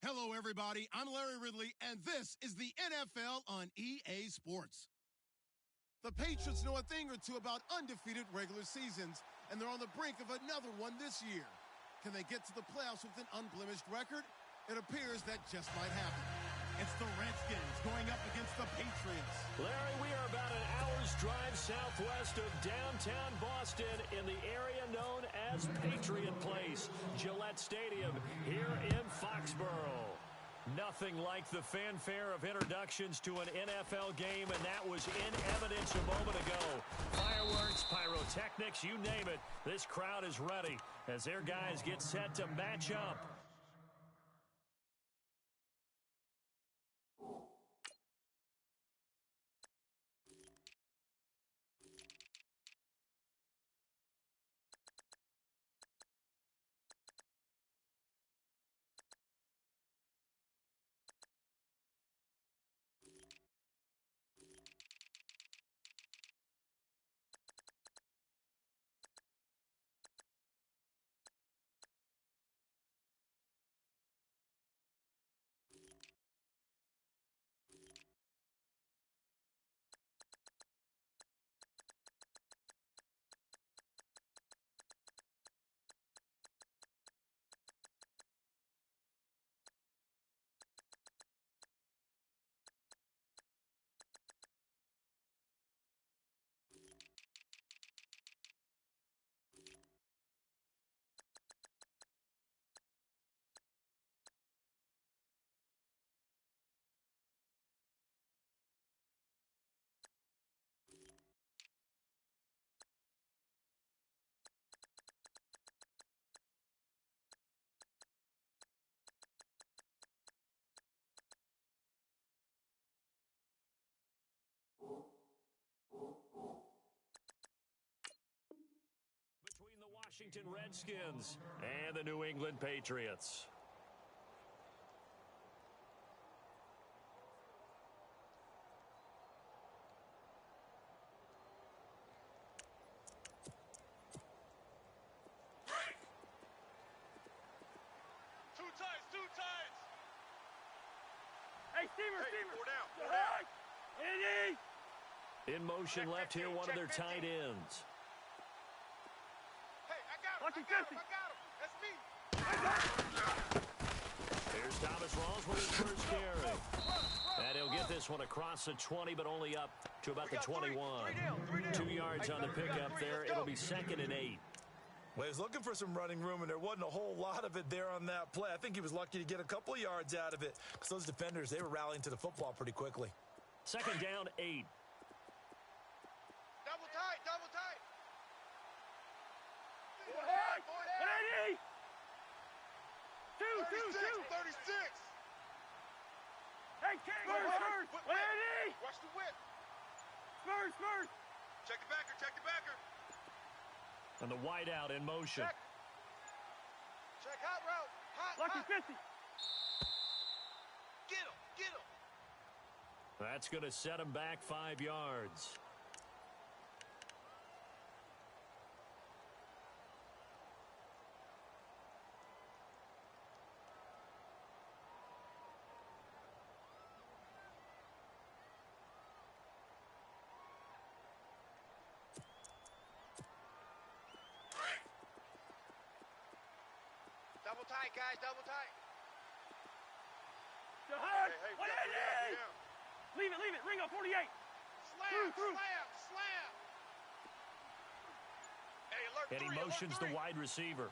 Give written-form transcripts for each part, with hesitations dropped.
Hello, everybody. I'm Larry Ridley, and this is the NFL on EA Sports. The Patriots know a thing or two about undefeated regular seasons, and they're on the brink of another one this year. Can they get to the playoffs with an unblemished record? It appears that just might happen. It's the Redskins going up against the Patriots. Larry, we are about an hour's drive southwest of downtown Boston in the area known as Patriot Place, Gillette Stadium, here in Foxborough. Nothing like the fanfare of introductions to an NFL game, and that was in evidence a moment ago. Fireworks, pyrotechnics, you name it. This crowd is ready as their guys get set to match up. Between the Washington Redskins and the New England Patriots. Two tights. Hey, Steamer. Four down. Eddie! In motion left here, one of their tight ends. Hey, I got him. Lucky I got 50. him. That's me. Here's Thomas Rawls with his first carry. And he'll get this one across the 20, but only up to about the 21. 3 down. 2 yards on the pickup there. It'll be 2nd and 8. Well, he was looking for some running room, and there wasn't a whole lot of it there on that play. I think he was lucky to get a couple of yards out of it because those defenders, they were rallying to the football pretty quickly. 2nd down, 8. Double tight. Eddie! Two! 36. Hey, King! Spurs! Eddie! Watch the whip. Spurs! Check the backer. And the wideout in motion. Check hot route. Lucky 50! Get him. That's going to set him back 5 yards. Double tight, guys. Double tight. Jahad! Hey, What we Eddie? down. Leave it. Ringo, 48. Through. Slam. Hey, alert And he 3, motions alert 3. the wide receiver.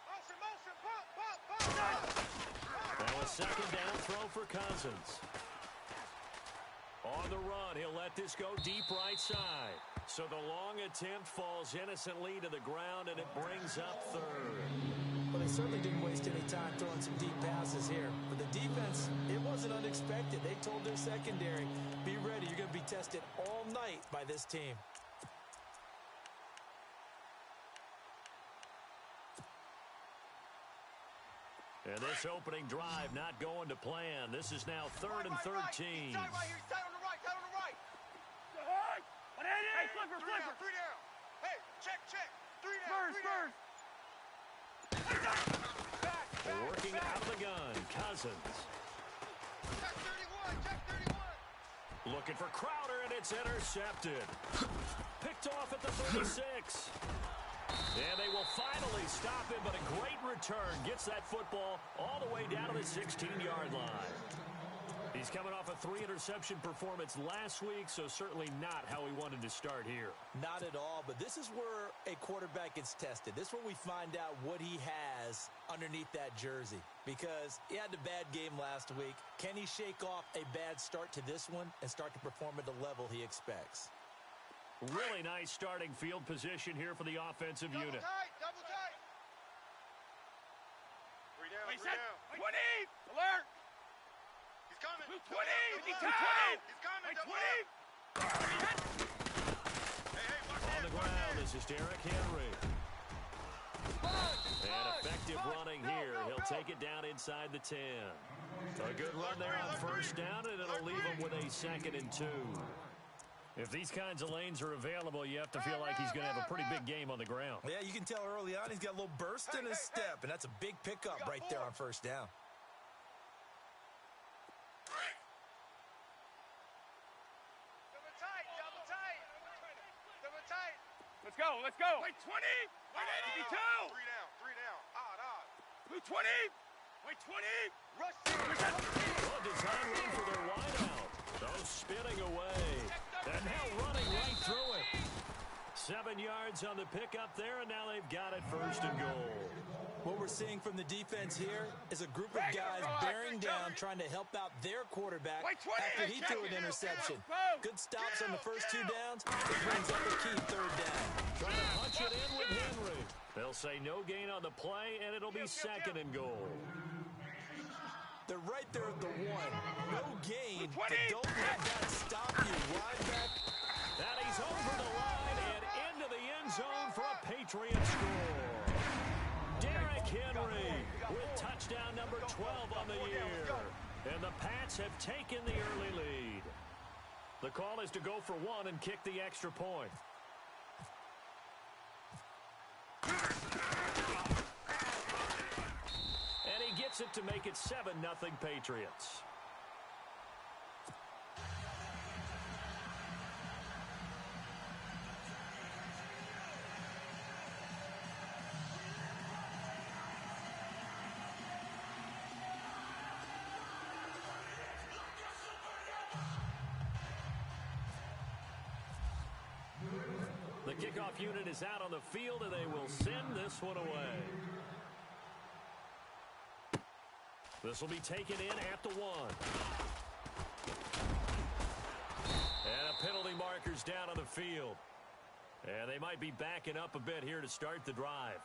Motion. Pop. Now a 2nd down throw for Cousins. On the run, he'll let this go deep right side. So the long attempt falls innocently to the ground, and it brings up 3rd. Well, they certainly didn't waste any time throwing some deep passes here. But the defense, it wasn't unexpected. They told their secondary, be ready. You're going to be tested all night by this team. And this opening drive not going to plan. This is now 3rd and 13. He's tight right here. He's tight on the right. Jahad! What Eddie? Hey, flipper! 3 down. Hey, check. 3 down. Spurs! Working out of the gun. Cousins. Check 31, check 31. Looking for Crowder, and it's intercepted. Picked off at the 36. And they will finally stop him, but a great return. Gets that football all the way down to the 16-yard line. He's coming off a 3-interception performance last week, so certainly not how he wanted to start here. Not at all, but this is where a quarterback gets tested. This is where we find out what he has underneath that jersey, because he had a bad game last week. Can he shake off a bad start to this one and start to perform at the level he expects? Really nice starting field position here for the offensive unit. Double tight, double tight. 3 down, 3 down. 20! Alert! He's coming. 20! He's coming. Double up. Hey, watch On this, the watch ground, this. this is Derrick Henry. And effective running here. He'll take it down inside the 10. A good run there on first down, and it'll leave him with a 2nd and 2. If these kinds of lanes are available, you have to feel like he's going to have a pretty big game on the ground. Yeah, you can tell early on he's got a little burst in his step, and that's a big pickup right there on first down. Double tight, double tight. Double tight. Let's go, let's go! Wait, 20! Wait, 82! 3 down. Odd. Wait, 20! Wait, 20! Rush. Well, design run for their wideout. Those spinning away. And now running right through it. 7 yards on the pickup there, and now they've got it 1st and goal. What we're seeing from the defense here is a group of guys bearing down, trying to help out their quarterback after he threw an interception. Good stops on the first 2 downs. It brings up a key 3rd down. Trying to punch it in with Henry. They'll say no gain on the play, and it'll be 2nd and goal. They're right there at the 1. No gain, but don't let that stop you. Ride back. And he's over the line and into the end zone for a Patriot score. Derrick Henry with touchdown number 12 on the year. And the Pats have taken the early lead. The call is to go for 1 and kick the extra point. And he gets it to make it 7-0 Patriots. The kickoff unit is out on the field, and they will send this one away. This will be taken in at the 1. And a penalty marker's down on the field. And they might be backing up a bit here to start the drive.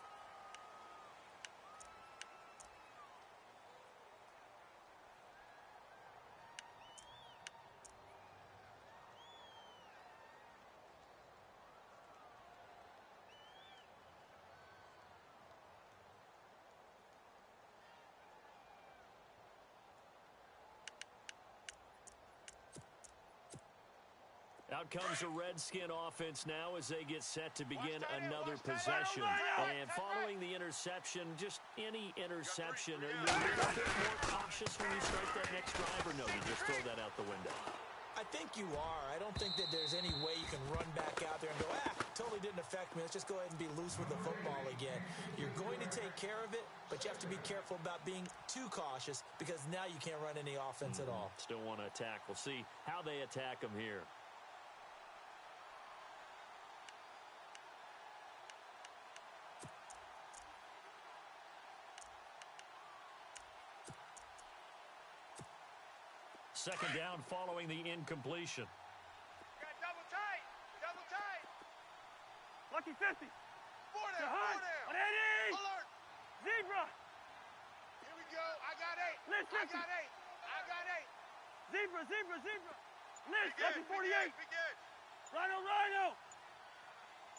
Out comes the Redskin offense now as they get set to begin another possession. And following the interception, just any interception, are you a little bit more cautious when you start that next drive, or no, you just throw that out the window? I think you are. I don't think that there's any way you can run back out there and go, totally didn't affect me. Let's just go ahead and be loose with the football again. You're going to take care of it, but you have to be careful about being too cautious because now you can't run any offense at all. Still want to attack. We'll see how they attack them here. Second down following the incompletion. Got double tight. Double tight. Lucky 50. 4 down. 4 down. 180. Alert. Zebra. Here we go. I got 8. Liz, I 50. got 8. I got 8. Zebra. Liz, Big lucky edge, 48. big edge, big edge. Rhino.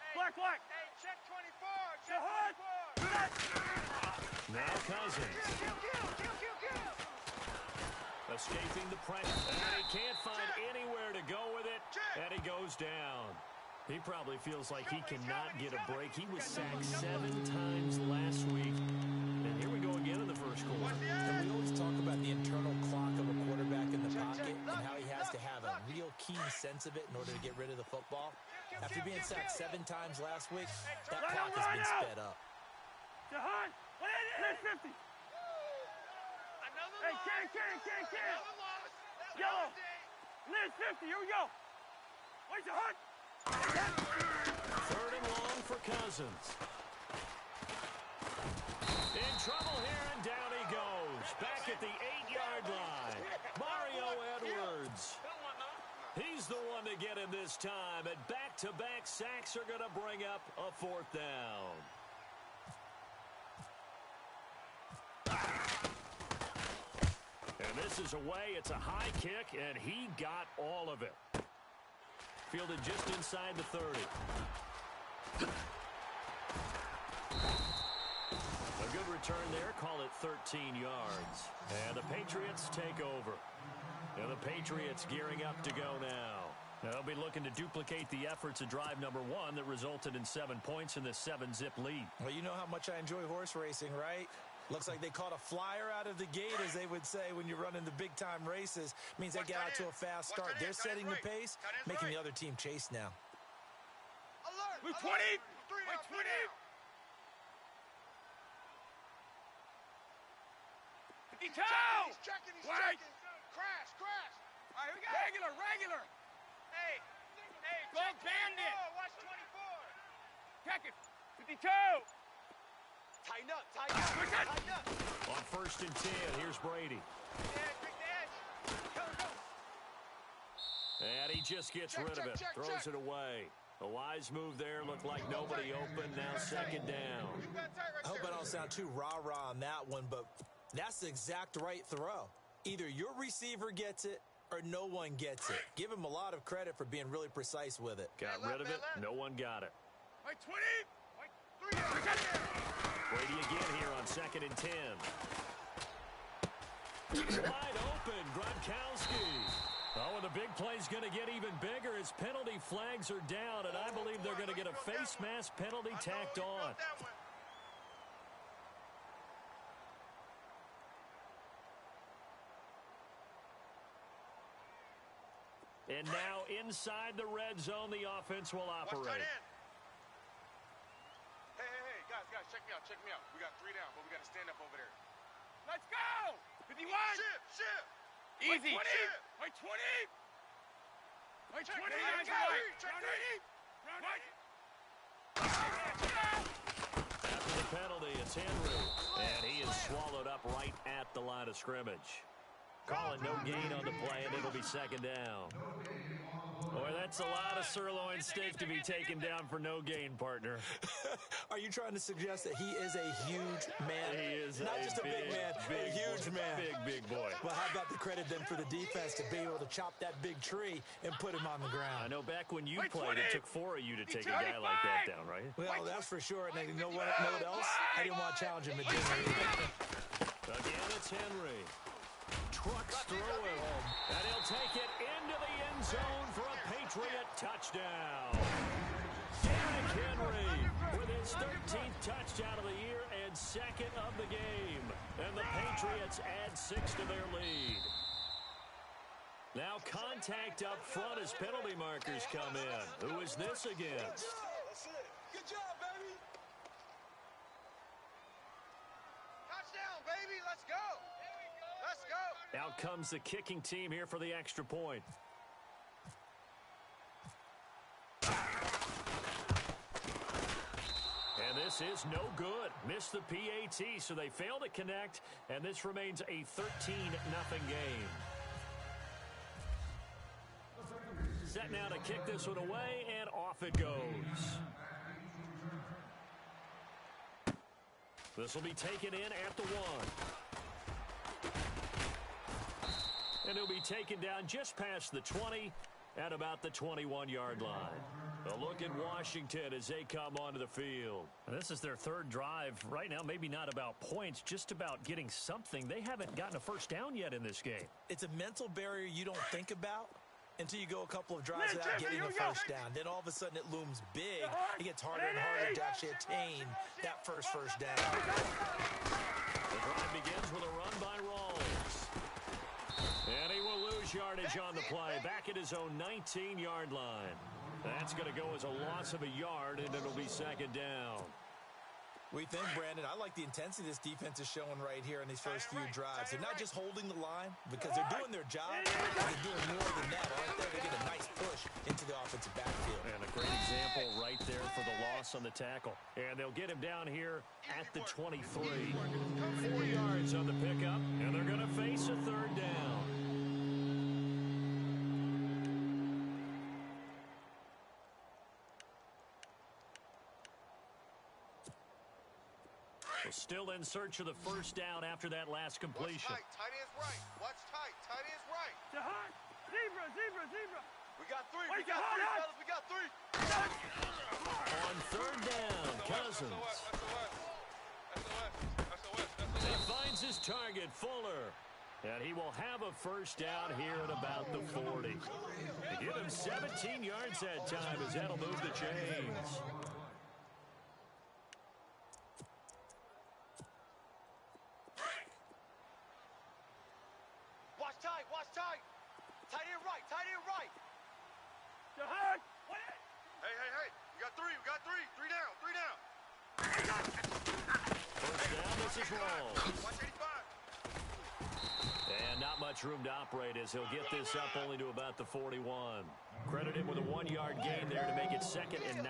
Hey, Black. Hey, check 24. Check Shahad. 24. Now Cousins. Kill. Escaping the pressure. And he can't find anywhere to go with it. And he goes down. He probably feels like he cannot get a break. He was sacked 7 times last week. And here we go again in the first quarter. And we always talk about keen sense of it in order to get rid of the football. After being sacked 7 times last week, that clock has been sped up. Jahan, 50. Another Hey, loss. can. Another loss. Yellow. Liz, 50. Here we go. Wait, Jahan. Third and long for Cousins. In trouble here, and down he goes. Back at the 8-yard line. Mario Edwards. He's the one to get him this time, and back-to-back sacks are going to bring up a 4th down. And this is away. It's a high kick, and he got all of it. Fielded just inside the 30. A good return there. Call it 13 yards. And the Patriots take over. And the Patriots gearing up to go now. They'll be looking to duplicate the efforts of drive number 1 that resulted in 7 points in this 7-zip lead. Well, you know how much I enjoy horse racing, right? Looks like they caught a flyer out of the gate, as they would say when you're running the big-time races. Means they get out to a fast start. They're setting the pace, making the other team chase now. Alert. Wait, 20. Wait, 20. He's 52. checking. Wait. Crash. All right, here we go. Regular. Hey, Go check bandit. 24. Watch 24. Check it. 52. Tighten up. On 1st and 10, here's Brady. Big dash. Go. And he just gets rid of it. Throws it away. A wise move there. Looked like nobody open. Now 2nd down. I hope I don't sound too rah-rah on that one, but that's the exact right throw. Either your receiver gets it or no one gets it. Give him a lot of credit for being really precise with it. Got rid of it. No one got it. Wait, 20. Wait, 3. Brady again here on 2nd and 10. Wide open, Gronkowski. Oh, and the big play's going to get even bigger as penalty flags are down, and I believe they're going to get a face mask penalty tacked on. And now inside the red zone, the offense will operate. Hey, guys, check me out. We got 3 down, but we got to stand up over there. Let's go. 51. Shift. Easy. Wait, 20. Wait, 20. Check Nice. check After the penalty, it's Henry. And he is swallowed up right at the line of scrimmage. Calling no gain on the play, and it'll be 2nd down. Boy, that's a lot of sirloin steak to be taken down for no gain, partner. Are you trying to suggest that he is a huge man? He is not just a big man, a huge man. Big boy. Well, how about the credit then for the defense to be able to chop that big tree and put him on the ground? I know back when you Wait, played, 20. it took 4 of you to take a guy like that down, right? Well, that's for sure. And you know what else? I didn't want to challenge him again. Again, it's Henry. Trucks through him. And he'll take it into the end zone for a Patriot touchdown. Derrick Henry with his 13th touchdown of the year and 2nd of the game. And the Patriots add 6 to their lead. Now contact up front as penalty markers come in. Who is this against? That's it. Good job, baby. Touchdown, baby. Let's go. Out comes the kicking team here for the extra point. And this is no good. Missed the PAT, so they fail to connect, and this remains a 13-0 game. Set now to kick this one away, and off it goes. This will be taken in at the 1. And he'll be taken down just past the 20 at about the 21-yard line. A look at Washington as they come onto the field. And this is their 3rd drive. Right now, maybe not about points, just about getting something. They haven't gotten a first down yet in this game. It's a mental barrier you don't think about until you go a couple of drives without getting a first down. Then all of a sudden it looms big. It gets harder and harder to actually attain that first down. The drive begins with a run by Rawls. And he will lose yardage yardage on the play, back at his own 19-yard line. That's going to go as a loss of a yard, and it'll be second down. We think, Brandon, I like the intensity this defense is showing right here in these first few drives. They're not just holding the line because they're doing their job, but they're doing more than that, aren't they? They get a nice push into the offensive backfield. And a great example right there for the loss on the tackle. And they'll get him down here at the 23. 4 yards on the pickup, and they're going to face a third down. Still in search of the first down after that last completion. Watch tight. Tight end's right. Watch tight. Tight end's right. Jahan, zebra. We got three. Wait, We got Jahan, three, Jahan. fellas. We got three. On third down, Cousins. He finds his target, Fuller. And he will have a first down here at about the 40. They give him 17 yards that time as that'll move the chains. Watch tight. Tight end right. Jahan, Hey. We got three. Three down. First down, this is Rawls. Watch 85. And not much room to operate as he'll get this up only to about the 41. Credit him with a 1-yard gain there to make it 2nd and 9.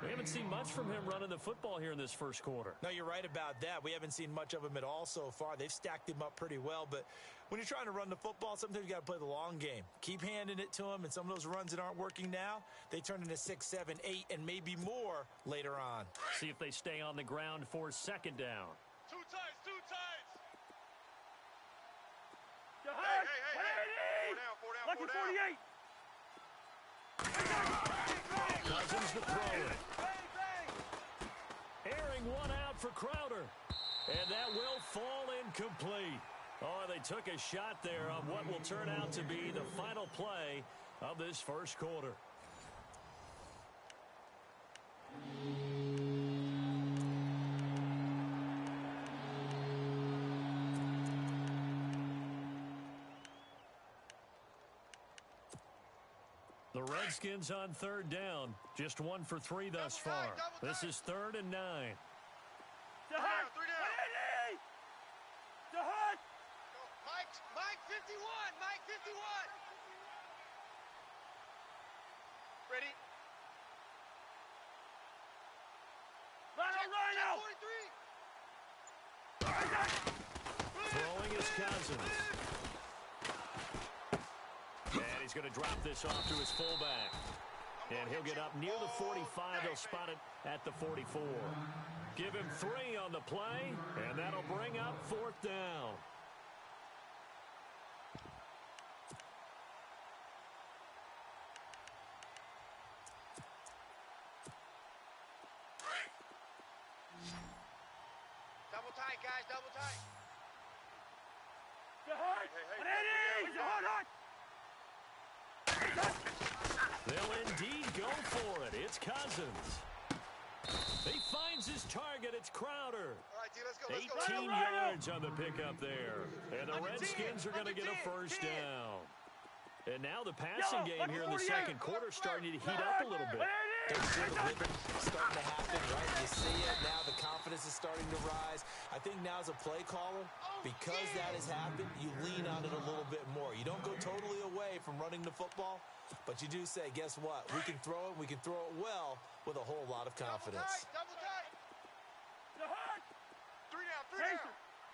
We haven't seen much from him running the football here in this first quarter. No, you're right about that. We haven't seen much of him at all so far. They've stacked him up pretty well, but when you're trying to run the football, sometimes you got to play the long game. Keep handing it to him, and some of those runs that aren't working now, they turn into 6, 7, 8, and maybe more later on. See if they stay on the ground for second down. Two tights. Jahan, Hey. 4 down. Lucky 48. Cousins to throw it. Airing one out for Crowder. And that will fall incomplete. Oh, they took a shot there on what will turn out to be the final play of this first quarter. The Redskins on third down. Just 1 for 3 thus far. This is 3rd and 9. Jahan, Three down. Jahan. Mike 51. Ready? Rhino. 43. Throwing is Cousins. And he's going to drop this off to his fullback. And he'll get up near the 45. They'll spot it at the 44. Give him 3 on the play, and that'll bring up 4th down. Double tight, guys. Double tight. Jahan, Jahan. They'll indeed go for it. It's Cousins. He finds his target. It's Crowder. All right, D, let's go. 18 yards on the pickup there. And the Redskins are going to get a first down. And now the passing game here in the second quarter starting to heat up a little bit. There's a rhythm starting to happen, right? You see it now. The confidence is starting to rise. I think now as a play caller, because that has happened, you lean on it a little bit more. You don't go totally away from running the football, but you do say, guess what? We can throw it. We can throw it well with a whole lot of confidence. Double tight. Jahan. Three down.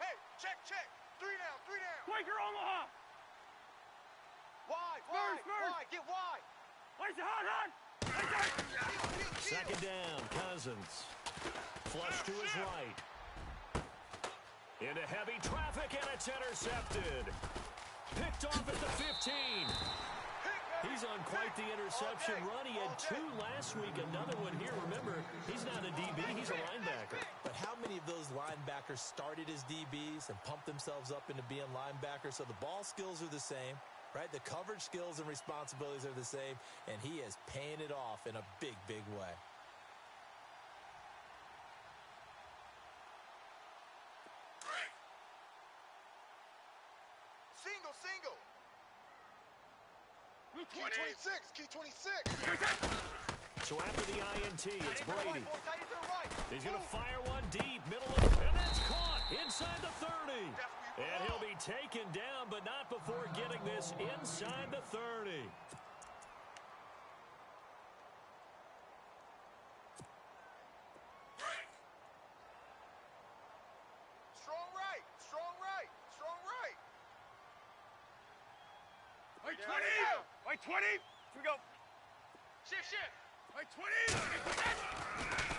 Hey, check. 3 down. Quaker Omaha. Wide. Get wide. Where's Jahan? Second down, Cousins. Flush to his right. Into heavy traffic, and it's intercepted. Picked off at the 15. He's on quite the interception run. He had 2 last week, another one here. Remember, he's not a DB, he's a linebacker. But how many of those linebackers started as DBs and pumped themselves up into being linebackers? So the ball skills are the same, right? The coverage skills and responsibilities are the same, and he is paying it off in a big, big way. Single. Key 26, key 26. So after the INT, it's Brady. He's going to fire one deep, middle of the, and that's caught inside the 30. And he'll be taken down, but not before getting this inside the 30. Strong right, strong right, strong right. Wait, 20! Wait, 20! Here we go. Shift. Wait, 20!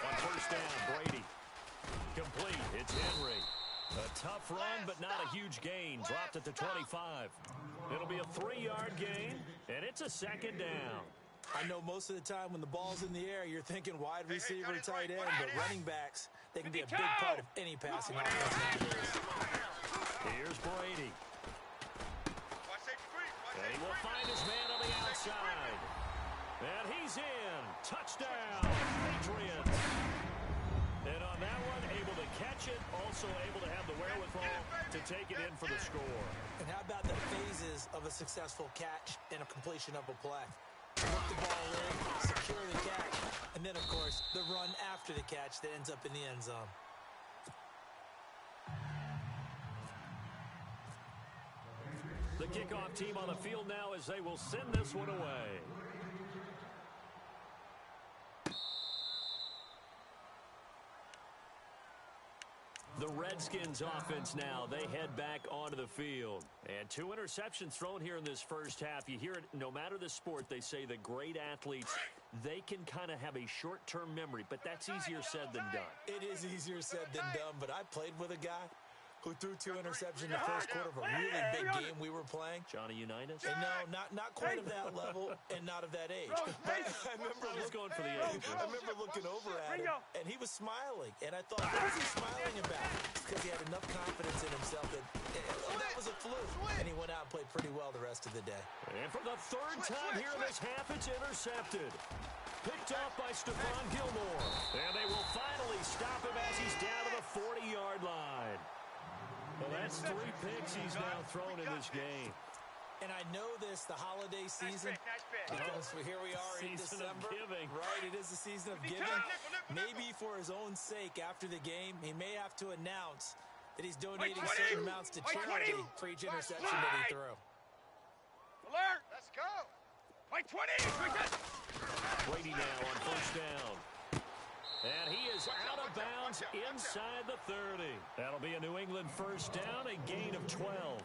On first down, Brady. Complete. It's Henry. A tough run, but not a huge gain. Dropped at the 25. It'll be a 3-yard gain, and it's a second down. I know most of the time when the ball's in the air, you're thinking wide receiver, tight end, but running backs, they can be a big part of any passing offense nowadays. Here's Brady. And he will find his man on the outside. And he's in. Touchdown, Patriots. And on that one, able to catch it, also able to have the wherewithal to take it in for the score. And how about the phases of a successful catch and a completion of a play? Look the ball in, secure the catch, and then, of course, the run after the catch that ends up in the end zone. The kickoff team on the field now as they will send this one away. The Redskins offense now, they head back onto the field. And 2 interceptions thrown here in this first half. You hear it, no matter the sport, they say the great athletes, they can kind of have a short-term memory, but that's easier said than done. It is easier said than done, but I played with a guy who threw 2 interceptions in the first quarter of a really big game we were playing. Johnny Unitas? And no, not quite of that level and not of that age. But I remember going for the age. I remember looking over at him, and he was smiling. And I thought, what was he smiling about? Because he had enough confidence in himself that that was a fluke. And he went out and played pretty well the rest of the day. And for the third time here in this half, it's intercepted. Picked off by Stephon Gilmore. And they will finally stop him as he's down to the 40-yard line. Well, that's 3 picks he's now thrown in this game. And I know this, the holiday season, because here we are in December. Right, it is the season of giving. Maybe for his own sake, after the game, he may have to announce that he's donating certain amounts to charity for each interception that he threw. Alert! Let's go. Wait, 20! Brady now on first down. And he is out of bounds inside the 30. That'll be a New England first down, a gain of 12.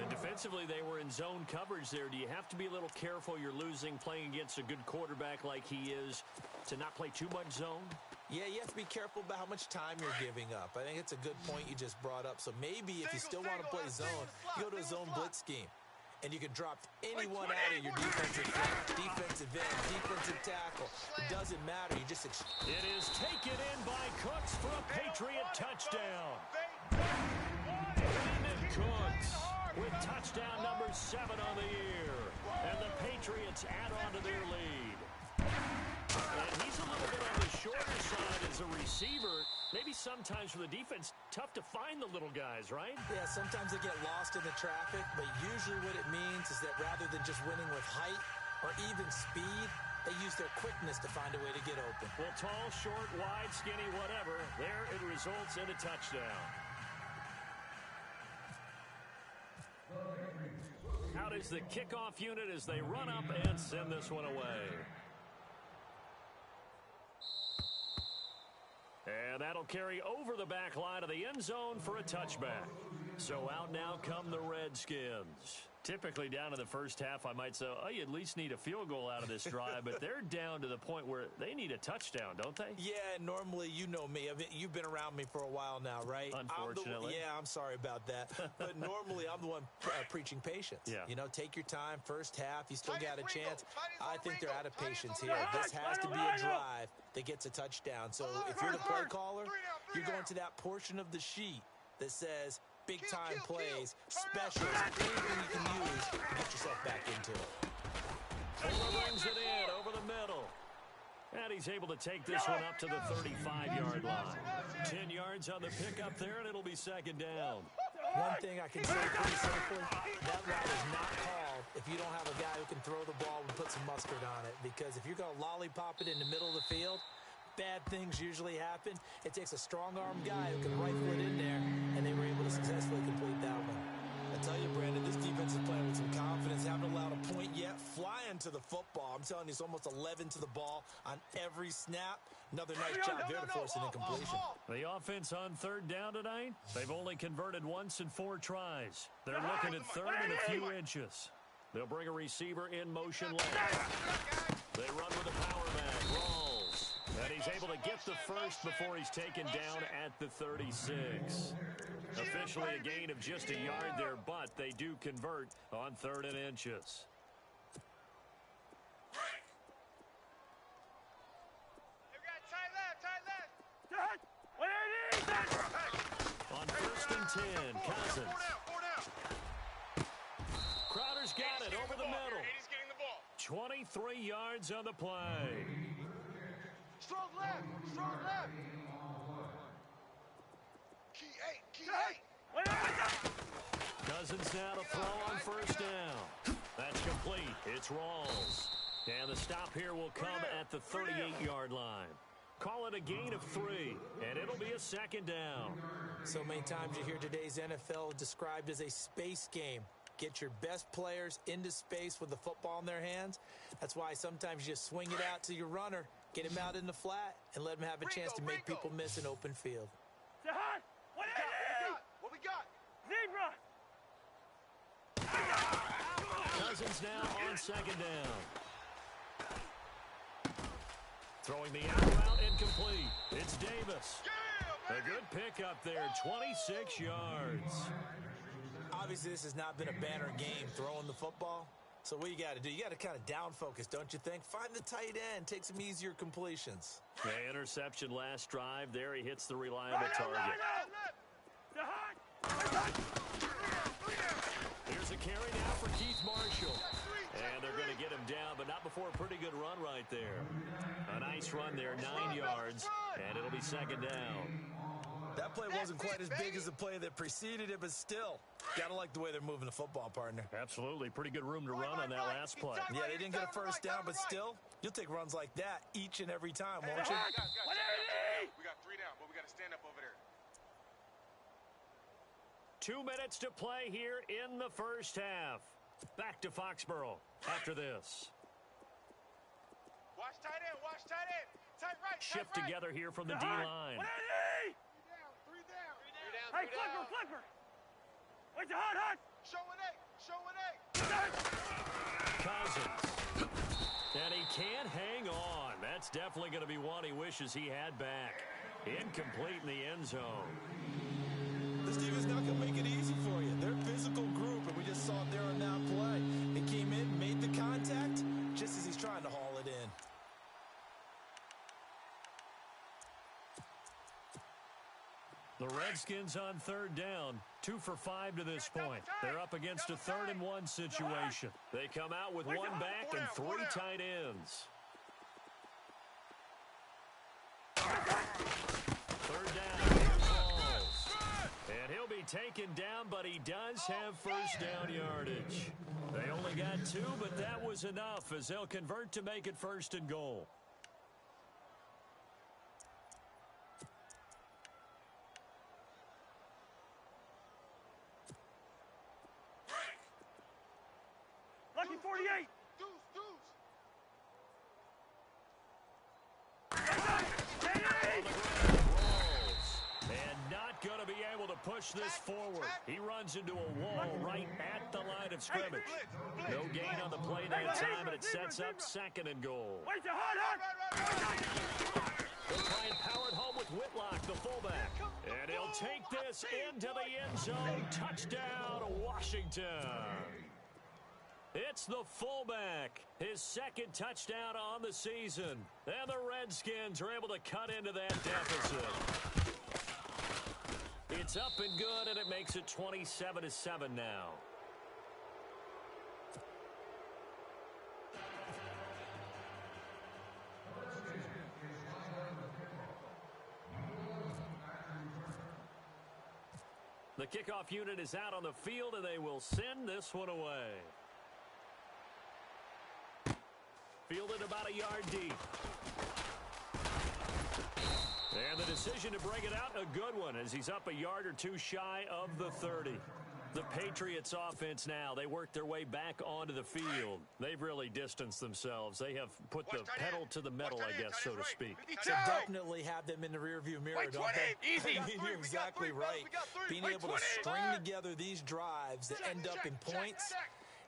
And defensively, they were in zone coverage there. Do you have to be a little careful you're losing playing against a good quarterback like he is to not play too much zone? Yeah, you have to be careful about how much time you're giving up. I think it's a good point you just brought up. So maybe if you still want to play zone, you go to a zone blitz scheme. And you can drop anyone out of your defensive front, defensive end, defensive tackle. It doesn't matter. You just... It is taken in by Cooks for a Patriot touchdown. Brandon Cooks with touchdown number 7 on the year. And the Patriots add on to their lead. And he's a little bit on the shorter side as a receiver. Maybe sometimes for the defense, tough to find the little guys, right? Yeah, sometimes they get lost in the traffic, but usually what it means is that rather than just winning with height or even speed, they use their quickness to find a way to get open. Well, tall, short, wide, skinny, whatever, there it results in a touchdown. Out is the kickoff unit as they run up and send this one away. And that'll carry over the back line of the end zone for a touchback. So out now come the Redskins. Typically down in the first half, I might say, oh, you at least need a field goal out of this drive, but they're down to the point where they need a touchdown, don't they? Yeah, normally, you know me. You've been around me for a while now, right? Unfortunately. I'm sorry about that. But normally, I'm the one preaching patience. Yeah. You know, take your time. First half, you still got a chance. I think they're out of patience here. This has to be a drive that gets a touchdown. So if you're the play caller, you're going to that portion of the sheet that says big-time plays, specials, anything you can use to get yourself back into it. Fuller brings it in over the middle. And he's able to take this one up to the 35-yard line. 10 yards on the pickup there, and it'll be second down. One thing I can say pretty simply, that route is not called if you don't have a guy who can throw the ball and put some mustard on it. Because if you're going to lollipop it in the middle of the field, bad things usually happen. It takes a strong-arm guy who can rifle it in there, and they were able to successfully complete that one. I tell you, Brandon, this defense is playing with some confidence. Haven't allowed a point yet. Flying to the football. I'm telling you, it's almost 11 to the ball on every snap. Another nice job there to force an incompletion. The offense on third down tonight, they've only converted once in 4 tries. They're looking at third and a few inches. They'll bring a receiver in motion left. They run with a power back. Rolls. And he's able to get the first before he's taken down at the 36. Officially a gain of just a yard there, but they do convert on third and inches. On first and 10, Cousins. Crowder's got it over the middle. 23 yards on the play. Strong left, strong left. Key 8. Cousins now to throw on first down. That's complete. It's Rawls. And the stop here will come at the 38-yard line. Call it a gain of 3, and it'll be a second down. So many times you hear today's NFL described as a space game. Get your best players into space with the football in their hands. That's why sometimes you just swing it out to your runner, get him out in the flat, and let him have a chance to make people miss an open field. What we got? Zebra! Cousins now on second down. Throwing the out route incomplete. It's Davis. A good pickup there, 26 yards. Obviously, this has not been a banner game throwing the football. So what you got to do? You got to kind of down focus, don't you think? Find the tight end. Take some easier completions. The interception last drive. There he hits the reliable target. Here's a carry now for Keith Marshall. And they're going to get him down, but not before a pretty good run right there. A nice run there, 9 yards, and it'll be second down. That play wasn't quite as big as the play that preceded it, but still, got to like the way they're moving the football, partner. Absolutely. Pretty good room to run on that last play. Yeah, they didn't get a first down, but still, you'll take runs like that each and every time, won't you? We got 3 down, but we got to stand up over there. 2 minutes to play here in the first half. Back to Foxborough after this. Watch tight end, watch tight end. Tight right, Shift together here from the D-line. 3 down. Hey, flipper. Where's the hot? Show an 8. Cousins. And he can't hang on. That's definitely going to be one he wishes he had back. Incomplete in the end zone. This team is not going to make it easy for you. They're a physical group, and we just saw it there on that play. They came in, made the contact, just as he's trying to haul it in. The Redskins on third down, 2 for 5 to this point. They're up against a 3rd and 1 situation. They come out with 1 back and 3 tight ends. Third down, balls. And he'll be taken down, but he does have first down yardage. They only got 2, but that was enough as they'll convert to make it 1st and goal. Lucky 48. Deuce. And not going to be able to push this forward. He runs into a wall right at the line of scrimmage. No gain on the play that time, and it sets up 2nd and goal. Where's the hot? They'll try and power it home with Whitlock, the fullback. And he'll take this into the end zone. Touchdown, Washington. It's the fullback, his 2nd touchdown on the season. And the Redskins are able to cut into that deficit. It's up and good, and it makes it 27-7 now. The kickoff unit is out on the field, and they will send this one away. Fielded about a yard deep. And the decision to bring it out, a good one, as he's up a yard or two shy of the 30. The Patriots offense now, they work their way back onto the field. They've really distanced themselves. They have put the pedal to the metal, I guess, so to speak. So definitely have them in the rearview mirror, don't they? Easy. You're exactly right. Being able to string together these drives that end up in points,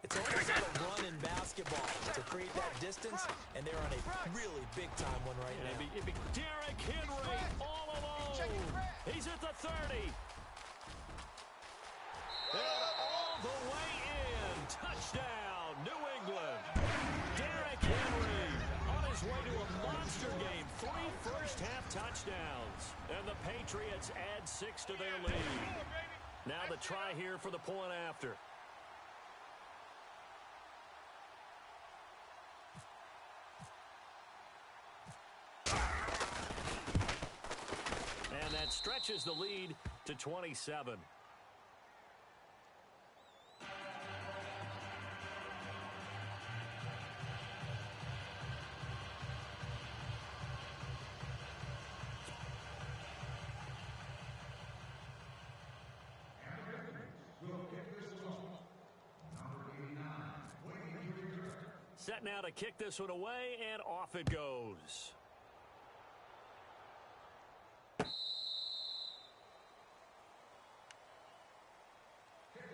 it's almost like a run in basketball to create that distance, and they're on a really big-time one right now. It'd be Derrick Henry all alone. He's at the 30. And all the way in. Touchdown, New England. Derrick Henry on his way to a monster game. 3 first-half touchdowns. And the Patriots add 6 to their lead. Now the try here for the point after. And that stretches the lead to 27. Set now to kick this one away, and off it goes.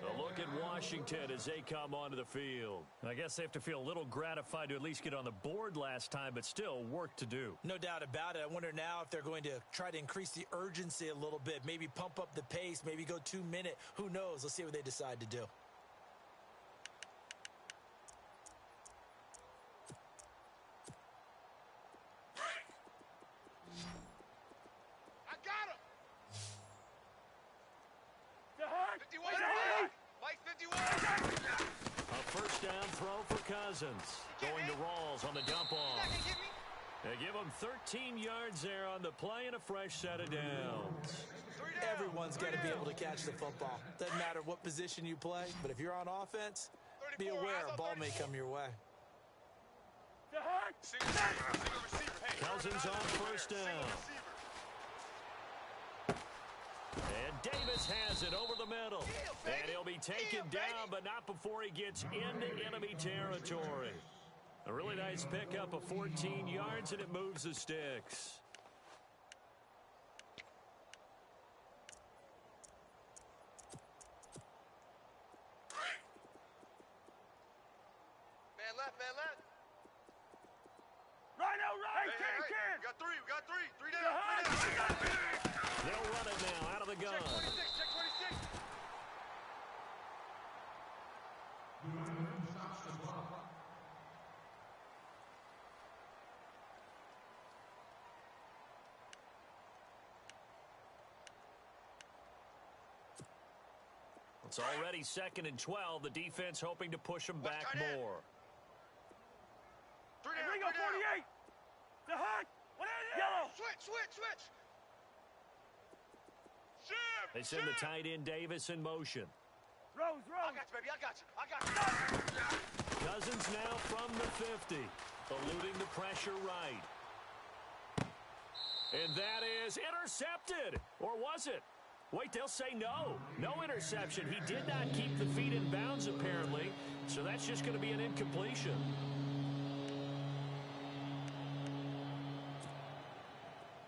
A look at Washington as they come onto the field. I guess they have to feel a little gratified to at least get on the board last time, but still work to do. No doubt about it. I wonder now if they're going to try to increase the urgency a little bit, maybe pump up the pace, maybe go 2-minute. Who knows? Let's see what they decide to do. Going to Rawls on the dump off. They give him 13 yards there on the play and a fresh set of downs. Everyone's got to be able to catch the football. Doesn't matter what position you play, but if you're on offense, be aware a ball may come your way. Cousins on first down. And Davis has it over the middle. And he'll be taken down, but not before he gets into enemy territory. A really nice pickup of 14 yards, and it moves the sticks. Man left, man left. Right now, right. Hey, we got three. Three down. They'll run it now out of the gun. Check 26, check 26. It's already 2nd and 12. The defense hoping to push them back more. Three down, Ringo 48. The hut. What is it? Yellow. Switch. They send the tight end Davis in motion. Rose. I got you, baby. I got you. Cousins now from the 50. Eluding the pressure right. And that is intercepted. Or was it? Wait, they'll say no. No interception. He did not keep the feet in bounds, apparently. So that's just going to be an incompletion.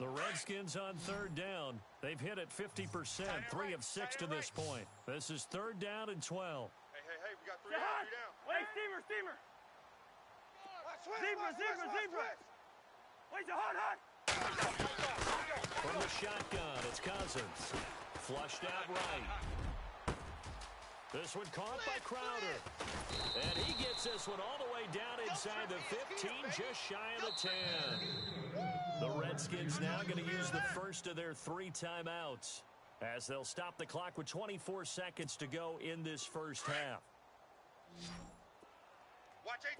The Redskins on 3rd down. They've hit it 50%, 3 of 6 to this point. This is 3rd down and 12. Hey, we got 3 down. Wait, steamer. Zebra. Wait, the hut. From the shotgun, it's Cousins. Flushed out right. This one caught by Crowder. And he gets this one all the way down inside the 15, just shy of the 10. The Redskins now going to use the first of their 3 timeouts as they'll stop the clock with 24 seconds to go in this first half. Watch 18,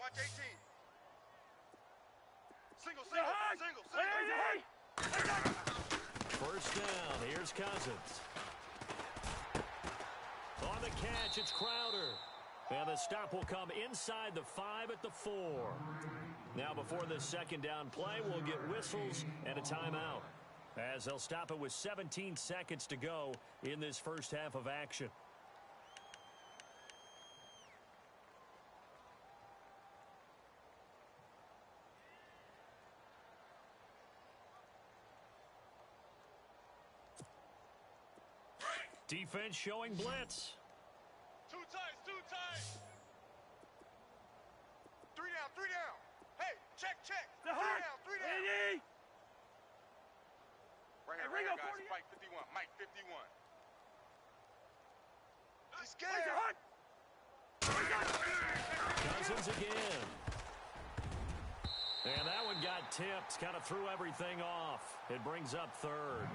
watch 18. Single. First down, here's Cousins. On the catch, it's Crowder. And the stop will come inside the 5 at the 4. Now before this second down play, we'll get whistles and a timeout, as they'll stop it with 17 seconds to go in this first half of action. Defense showing blitz. Too tight, too tight. 3 down, 3 down. Hey, check. The 3 down, 3 down. Eddie! Right here, Ringo, guys. 48. Mike 51, Mike 51. He's Where's the scared. hunt? Cousins again. And that one got tipped. Kind of threw everything off. It brings up third.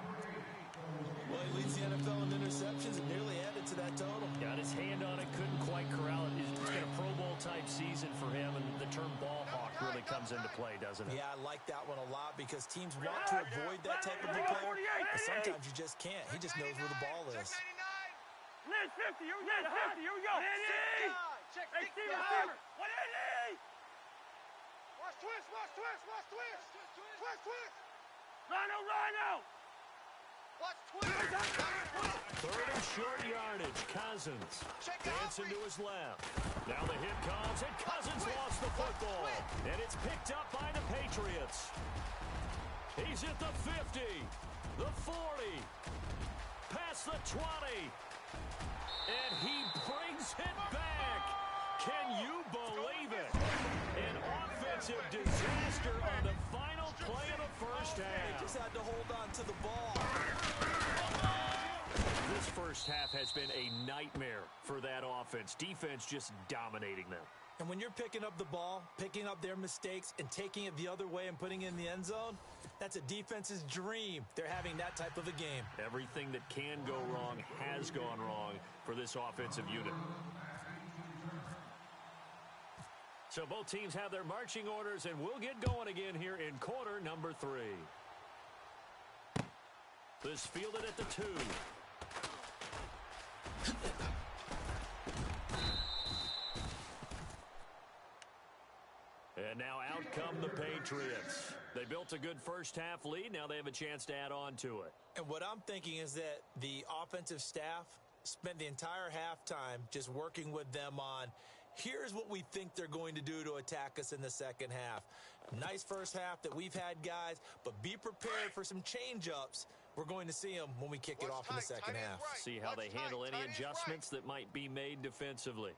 Well, he leads the NFL in interceptions and nearly added to that total. Got his hand on it, couldn't quite corral it. It's been a Pro Bowl-type season for him, and the term ball hawk really comes into play, doesn't it? Yeah, I like that one a lot because teams want to avoid that type of a player, but sometimes you just can't. He just knows where the ball is. Check 99. Liz 50, here we go. Liz 50, here we go. Eddie! Check Hey, 6 Steve, guys. what Eddie? Watch twist. Rhino! Watch twist. Third and short yardage. Cousins dancing to his left. Now the hit comes, and Cousins lost the football. And it's picked up by the Patriots. He's at the 50, the 40, past the 20. And he brings it back. Can you believe it? An offensive disaster on the final play of the first half. Just had to hold on to the ball. This first half has been a nightmare for that offense. Defense just dominating them. And when you're picking up the ball, picking up their mistakes, and taking it the other way and putting it in the end zone, that's a defense's dream. They're having that type of a game. Everything that can go wrong has gone wrong for this offensive unit. So both teams have their marching orders, and we'll get going again here in quarter number 3. This fielded at the 2. And now out come the Patriots. They built a good first half lead. Now they have a chance to add on to it. And what I'm thinking is that the offensive staff spent the entire halftime just working with them on, here's what we think they're going to do to attack us in the second half. Nice first half that we've had, guys, but be prepared for some change-ups. We're going to see them when we kick it off in the second half. See how they handle any adjustments that might be made defensively.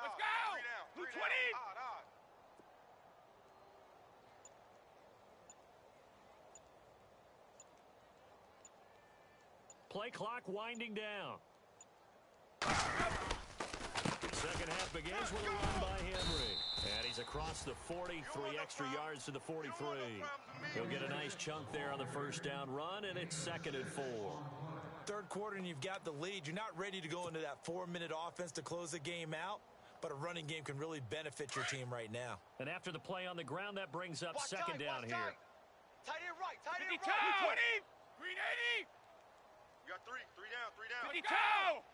Let's go! 3 down. 20. Play clock winding down. Second half begins with a run by Henry. And he's across the 40, 3 extra yards to the 43. He'll get a nice chunk there on the first down run, and it's 2nd and 4. Third quarter, and you've got the lead. You're not ready to go into that 4-minute offense to close the game out, but a running game can really benefit your team right now. And after the play on the ground, that brings up second down here. Tight end right. 52! 20! Green 80! You got 3 down. 52!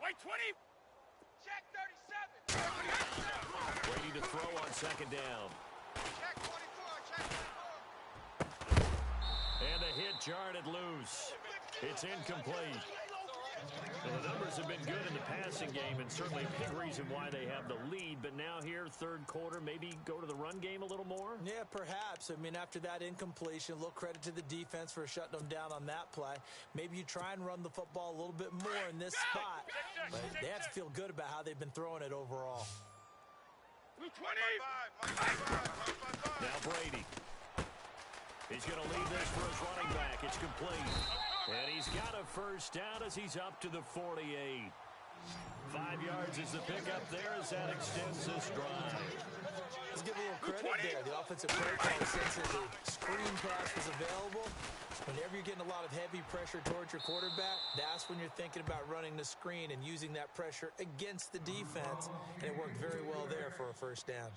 White 20! Check 37. Ready to throw on second down. Check 24. And the hit jarred it loose. It's incomplete. Well, the numbers have been good in the passing game, and certainly a big reason why they have the lead. But now here, third quarter, maybe go to the run game a little more? Yeah, perhaps. I mean, after that incompletion, a little credit to the defense for shutting them down on that play. Maybe you try and run the football a little bit more in this spot. But they have to feel good about how they've been throwing it overall. 20! Now Brady. He's going to lead this for his running back. It's complete. And he's got a first down as he's up to the 48. 5 yards is the pickup there as that extends this drive. Let's give a little credit there. The offensive play call essentially screen pass was available, whenever you're getting a lot of heavy pressure towards your quarterback, that's when you're thinking about running the screen and using that pressure against the defense, and it worked very well there for a first down.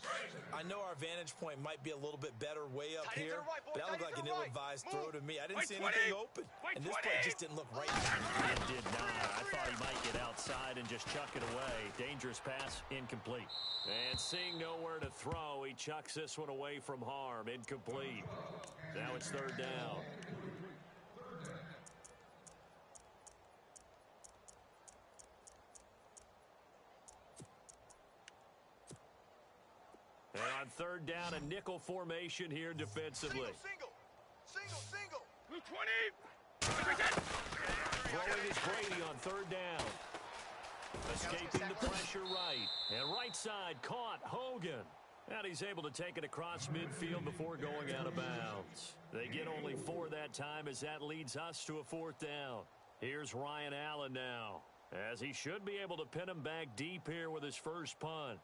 I know our vantage point might be a little bit better way up here, but that looked like an ill-advised throw to me. I didn't see anything open, and this play just didn't look right. It did not. I thought he might get outside and just chuck it away. Dangerous pass, incomplete. And seeing nowhere to throw, he chucks this one away from harm. Incomplete. Now it's third down. And on third down, a nickel formation here defensively. Single. Blue 20. Throwing is Brady on third down. Escaping the pressure right. And right side caught Hogan. And he's able to take it across midfield before going out of bounds. They get only 4 that time as that leads us to a fourth down. Here's Ryan Allen now, as he should be able to pin him back deep here with his first punt.